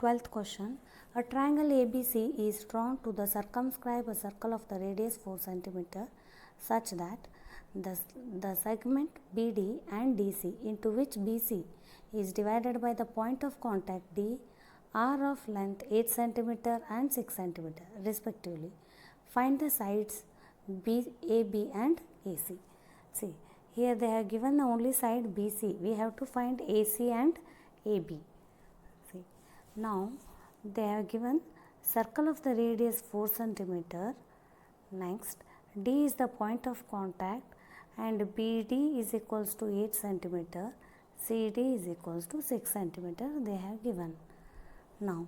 12th question. A triangle ABC is drawn to the circumscribe a circle of the radius 4 cm such that the segment BD and DC into which BC is divided by the point of contact D are of length 8 cm and 6 cm respectively. Find the sides AB and AC. See, here they have given the only side BC. We have to find AC and AB. See, now they have given circle of the radius 4 cm. Next, D is the point of contact and BD is equals to 8 cm. CD is equals to 6 cm. They have given. Now,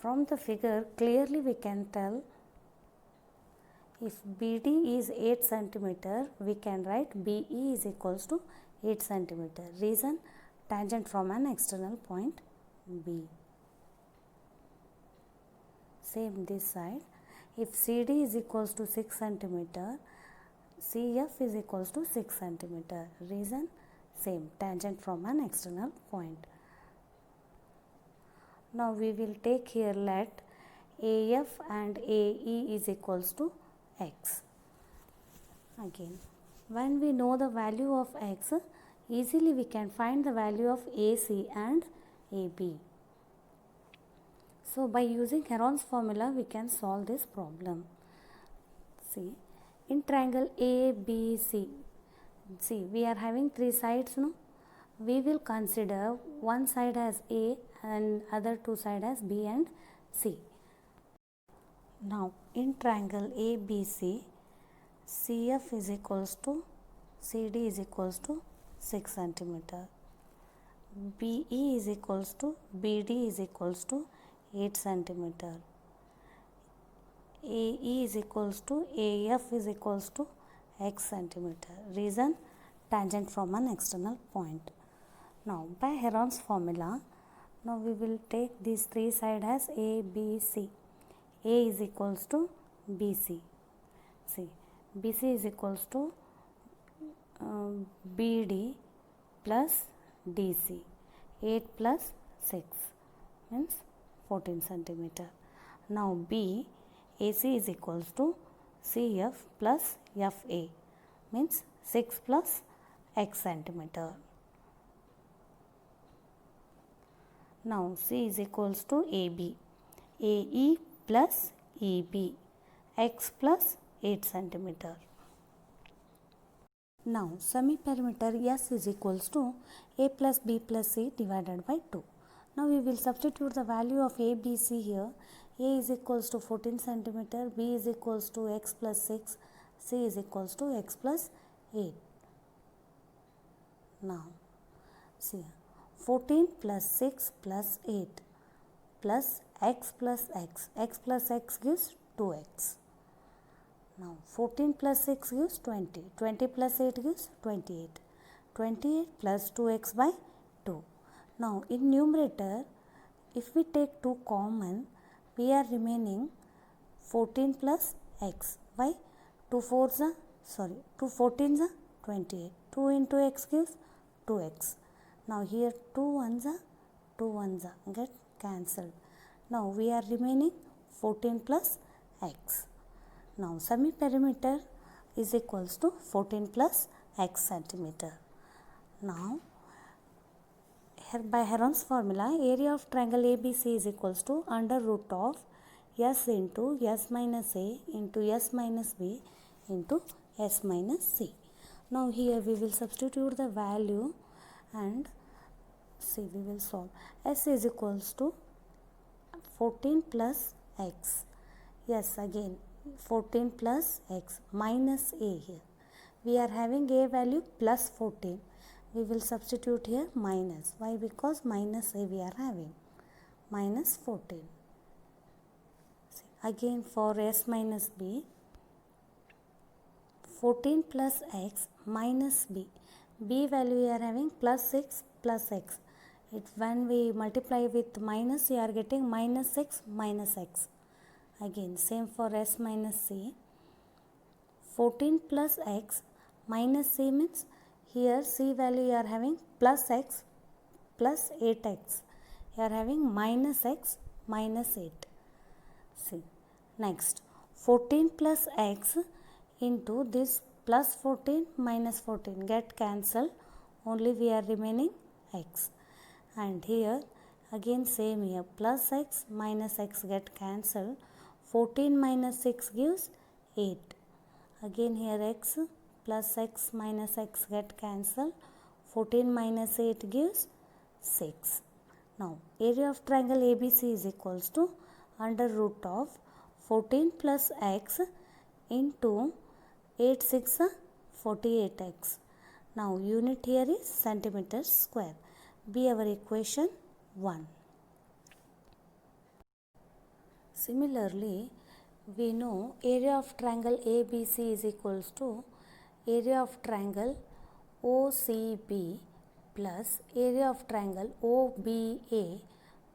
from the figure clearly we can tell if BD is 8 cm, we can write BE is equals to 8 cm. Reason, tangent from an external point B. Same this side. If CD is equals to 6 cm, CF is equals to 6 cm. Reason, same, tangent from an external point. Now we will take here let AF and AE is equals to x. Again, when we know the value of x, easily we can find the value of AC and AB. So, by using Heron's formula, we can solve this problem. See, in triangle ABC, see, we are having three sides, no? We will consider one side as A and other two sides as B and C. Now, in triangle ABC, CF is equals to CD is equals to 6 cm. BE is equals to BD is equals to 8 cm. AE is equals to AF is equals to x cm. Reason, tangent from an external point. Now, by Heron's formula, now we will take these three sides as A, B, C. A is equals to BC. See, BC is equals to BD plus DC. 8 plus 6 means 14 cm. Now, B, AC is equals to CF plus FA means 6 plus x cm. Now, C is equals to AB. AE plus EB, x plus 8 cm. Now, semi-perimeter S is equals to A plus B plus C divided by 2. Now, we will substitute the value of ABC here. A is equals to 14 cm, B is equals to x plus 6, C is equals to x plus 8. Now, see, 14 plus 6 plus 8 plus x plus x. X plus x gives 2x. Now, 14 plus 6 gives 20. 20 plus 8 gives 28. 28 plus 2x by 2. Now, in numerator, if we take 2 common, we are remaining 14 plus x. Why? 2 14s are 28. 2 into x gives 2x. Now, here 2 ones are get cancelled. Now, we are remaining 14 plus x. Now, semi-perimeter is equals to 14 plus x centimeter. Now, here by Heron's formula, area of triangle ABC is equals to under root of S into S minus A into S minus B into S minus C. Now, here we will substitute the value and see, we will solve. S is equals to 14 plus x. Yes, again 14 plus x minus A here. We are having A value plus 14. We will substitute here minus. Why? Because minus A we are having. Minus 14. See, again for S minus B. 14 plus x minus B. B value we are having plus 6 plus x. When we multiply with minus, we are getting minus 6 minus x. Again, same for S minus C. 14 plus x minus C means here C value you are having plus x plus 8x. You are having minus x minus 8. See, next 14 plus x into this plus 14 minus 14 get cancelled, only we are remaining x. And here again same here, plus x minus x get cancelled, 14 minus 6 gives 8. Again here x plus x minus x get cancelled, 14 minus 8 gives 6. Now area of triangle ABC is equals to under root of 14 plus x into 8 6 48x. Now unit here is centimeters square. Be our equation 1. Similarly, we know area of triangle ABC is equals to area of triangle OCB plus area of triangle OBA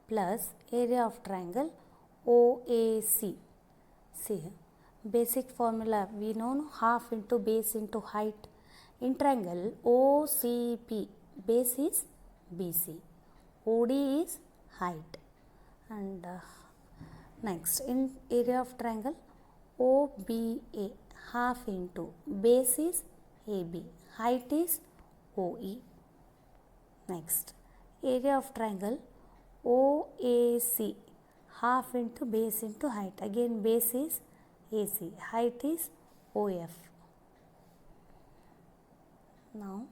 plus area of triangle OAC. See, basic formula we know, half into base into height. In triangle OCP, base is BC, OD is height. And next in area of triangle OBA, half into base is AB, height is OE. Next area of triangle OAC, half into base into height, again base is AC, height is OF. Now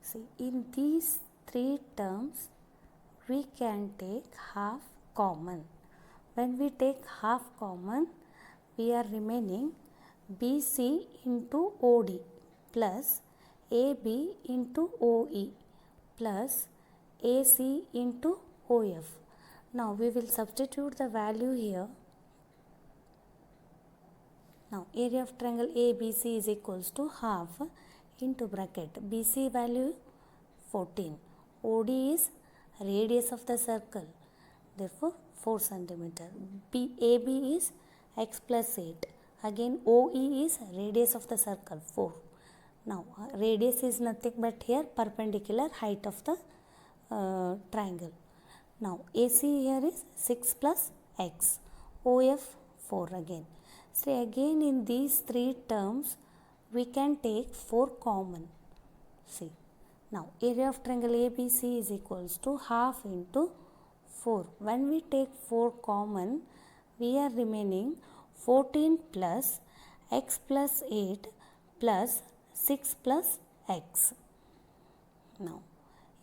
see, in these three terms we can take half common. When we take half common, we are remaining BC into OD plus AB into OE plus AC into OF. Now we will substitute the value here. Now area of triangle ABC is equals to half into bracket BC value 14, OD is radius of the circle, therefore 4 centimeter. AB is x plus 8, again OE is radius of the circle 4. Now radius is nothing but here perpendicular height of the triangle. Now AC here is 6 plus x, OF 4 again. See, again in these three terms we can take 4 common. See, now area of triangle ABC is equals to half into 4. When we take 4 common, we are remaining 14 plus x plus 8 plus 6 plus x. Now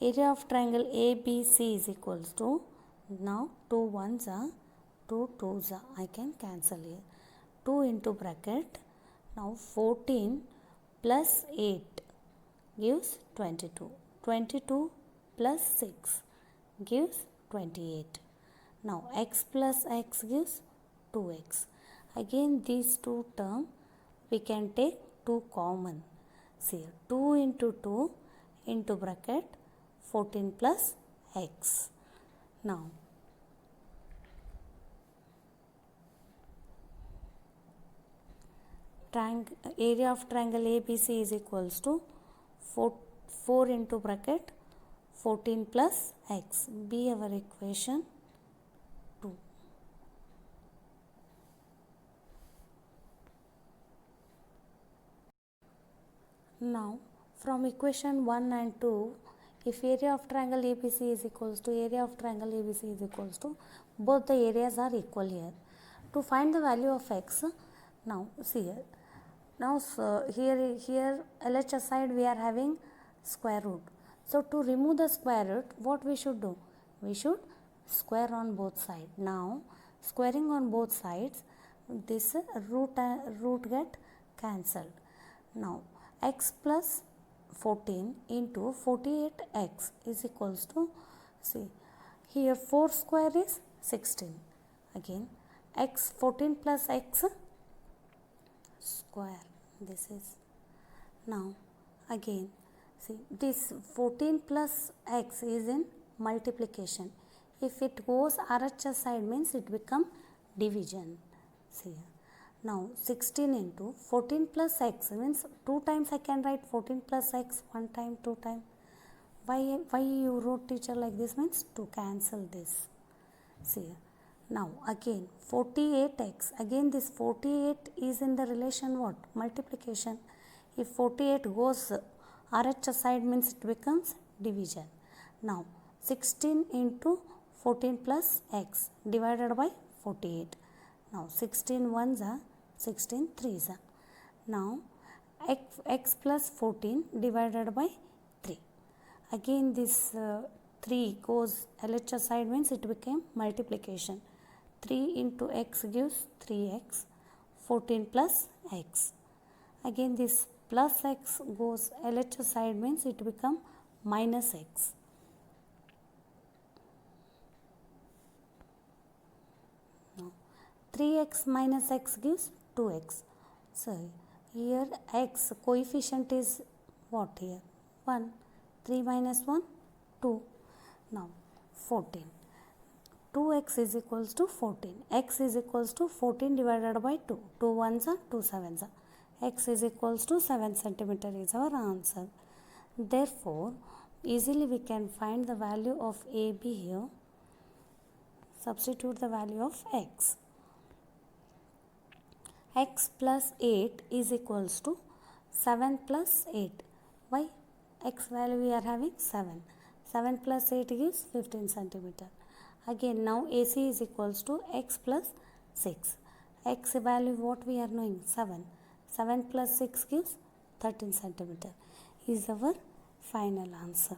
area of triangle ABC is equals to, now 2 ones are 2 twos are, I can cancel here, 2 into bracket. Now 14 plus 8 gives 22. 22 plus 6 gives 28. Now x plus x gives 2x. Again these two terms we can take 2 common. See, 2 into 2 into bracket 14 plus x. Now area of triangle ABC is equals to 4 into bracket 14 plus x. Be our equation 2. Now from equation 1 and 2, if area of triangle ABC is equals to area of triangle ABC is equals to, both the areas are equal here. To find the value of x, now see here. Now here LHS side we are having square root. So to remove the square root, what we should do? We should square on both sides. Now squaring on both sides, this root get cancelled. Now x plus 14 into 48x is equals to, see here 4 square is 16. Again x 14 plus x square, this is. Now again see, this 14 plus x is in multiplication. If it goes RHS side means it become division. See, now 16 into 14 plus x means 2 times I can write 14 plus x, 1 time, 2 time. Why you wrote teacher like this means to cancel this. See, Now again 48x, again this 48 is in the relation what? Multiplication. If 48 goes RH side means it becomes division. Now 16 into 14 plus x divided by 48. Now 16 ones are 16 threes are. Now x plus 14 divided by 3. Again this 3 goes LHS side means it became multiplication. 3 into x gives 3x, 14 plus x. Again this plus x goes LHS side means it become minus x. Now 3x minus x gives 2x. So here x coefficient is what here? 1. 3 minus 1, 2. Now 14. 2x is equals to 14. X is equals to 14 divided by 2. 2 ones are 2 sevens are. X is equals to 7 centimeter is our answer. Therefore, easily we can find the value of AB here. Substitute the value of x. X plus 8 is equals to 7 plus 8. Why? X value we are having 7. 7 plus 8 gives 15 centimeter. Again now AC is equals to x plus 6. X value what we are knowing? 7. 7 plus 6 gives 13 centimeter is our final answer.